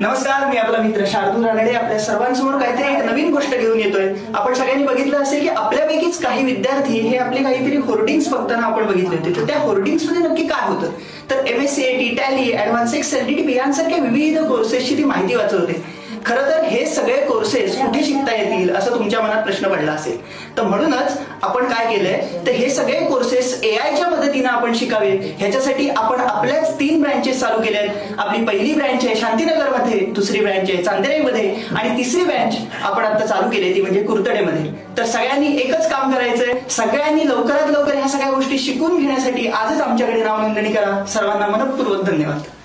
नमस्कार, मी आपला मित्र शार्दूल रानडे आपल्या सर्वांसमोर काहीतरी एक नवीन गोष्ट घेऊन येतोय. आपण सगळ्यांनी बघितलं असेल की आपल्यापैकीच काही विद्यार्थी हे आपले काहीतरी होर्डिंग्स बघताना आपण बघितले होते. तर त्या होर्डिंग्स मध्ये नक्की काय होतं, तर MSCIT, Tally, advance Excel, DTP यांसारख्या विविध कोर्सेसची ती माहिती वाचत होते. खरं तर हे सगळे कोर्सेस कुठे शिकता येतील असं तुमच्या मनात प्रश्न पडला असेल. तर म्हणूनच आपण काय केलंय, तर हे सगळे कोर्सेस AIच्या मदतीने आपण शिकावे ह्याच्यासाठी आपण आपल्याच 3 ब्रँचेस चालू केल्या आहेत. आपली पहिली ब्रँच आहे शांतीनगरमध्ये, दुसरी ब्रँच आहे चांदेरेमध्ये आणि तिसरी ब्रँच आपण आता चालू केली ती म्हणजे कुर्तडेमध्ये. तर सगळ्यांनी एकच काम करायचंय, सगळ्यांनी लवकरात लवकर ह्या सगळ्या गोष्टी शिकून घेण्यासाठी आजच आमच्याकडे नाव नोंदणी करा. सर्वांना मनपूर्वक धन्यवाद.